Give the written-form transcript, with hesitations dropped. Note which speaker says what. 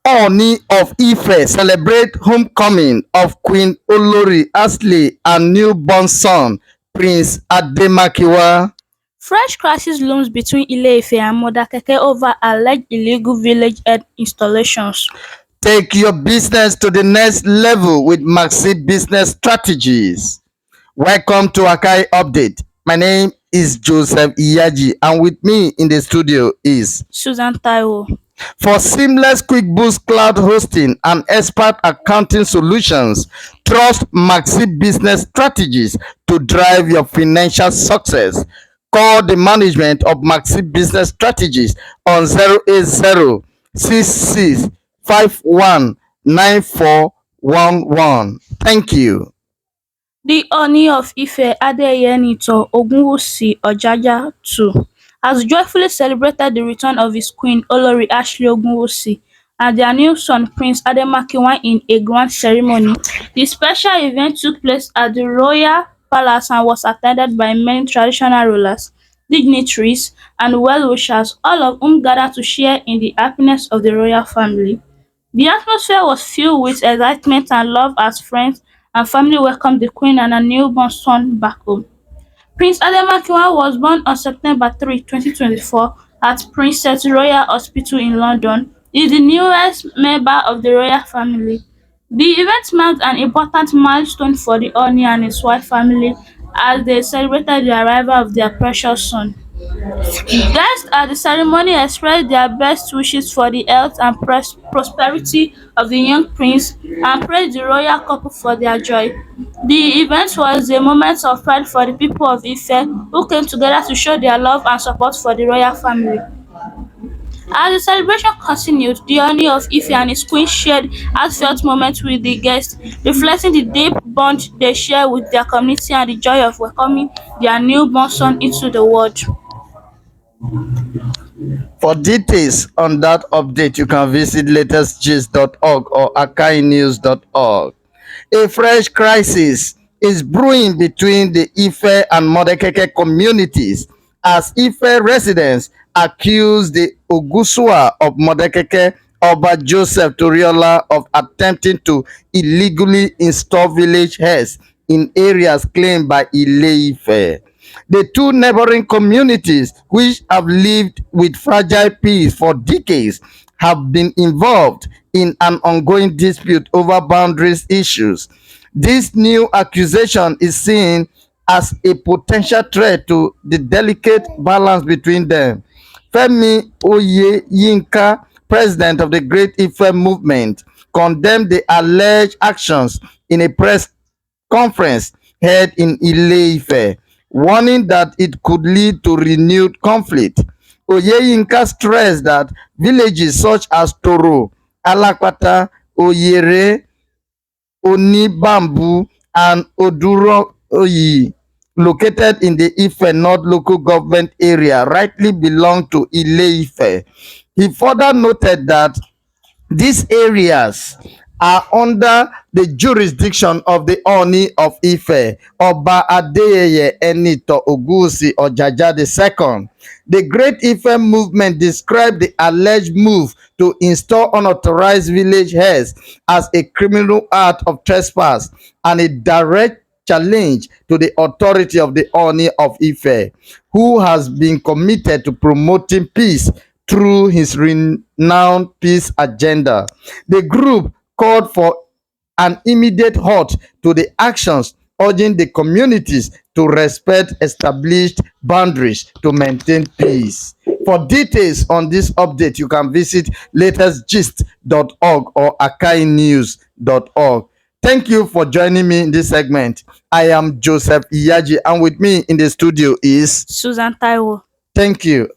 Speaker 1: Ooni of Ife celebrate homecoming of Queen Olori Ashley and newborn son Prince Ademakinwa.
Speaker 2: Fresh crisis looms between Ile-Ife and Modakeke over alleged illegal village-head installations.
Speaker 1: Take your business to the next level with Maxi Business Strategies. Welcome to Akai Update. My name is Joseph Iyaji, and with me in the studio is
Speaker 2: Susan Taiwo.
Speaker 1: for seamless QuickBooks cloud hosting and expert accounting solutions. Trust Maxi Business Strategies to drive your financial success. Call the management of Maxi Business Strategies on 080 66 51 9411. Thank you.
Speaker 2: The Ooni of Ife Ademakinwa Ogunwusi Ojaja II has joyfully celebrated the return of his queen Olori Ashley Ogunwusi and their new son Prince Ademakinwa in a grand ceremony. The special event took place at the royal palace and was attended by many traditional rulers, dignitaries and well-wishers, all of whom gathered to share in the happiness of the royal family. The atmosphere was filled with excitement and love as friends and family welcomed the Queen and her newborn son back home. Prince Ademakinwa was born on September 3, 2024 at Princess Royal Hospital in London. He is the newest member of the royal family. The event marked an important milestone for the Ooni and his wife family as they celebrated the arrival of their precious son. Guests at the ceremony expressed their best wishes for the health and prosperity of the young prince and praised the royal couple for their joy. The event was a moment of pride for the people of Ife, who came together to show their love and support for the royal family. As the celebration continued, the Ooni of Ife and his queen shared heartfelt moments with the guests, reflecting the deep bond they share with their community and the joy of welcoming their newborn son into the world.
Speaker 1: For details on that update, you can visit latestgist.org or akainews.org. A fresh crisis is brewing between the Ife and Modakeke communities as Ife residents accuse the Ogusua of Modakeke Oba Joseph Toriola of attempting to illegally install village heads in areas claimed by Ile-Ife. The two neighboring communities, which have lived with fragile peace for decades, have been involved in an ongoing dispute over boundaries issues. This new accusation is seen as a potential threat to the delicate balance between them. Femi Oyeyinka, president of the Great Ife movement, condemned the alleged actions in a press conference held in Ile-Ife, warning that it could lead to renewed conflict. Oyeyinka stressed that villages such as Toro, Alakwata, Oyere, Onibambu, and Oduroyi, located in the Ife North local government area, rightly belong to Ile-Ife. He further noted that these areas are under the jurisdiction of the Ooni of Ife, Oba Adeyeye Enito Ogunwusi Ojaja II. The Great Ife movement described the alleged move to install unauthorized village heads as a criminal act of trespass and a direct challenge to the authority of the Ooni of Ife, who has been committed to promoting peace through his renowned peace agenda. The group called for an immediate halt to the actions, urging the communities to respect established boundaries to maintain peace. For details on this update, you can visit latestgist.org or akainews.org. Thank you for joining me in this segment. I am Joseph Iyaji, and with me in the studio is
Speaker 2: Susan Taiwo.
Speaker 1: Thank you.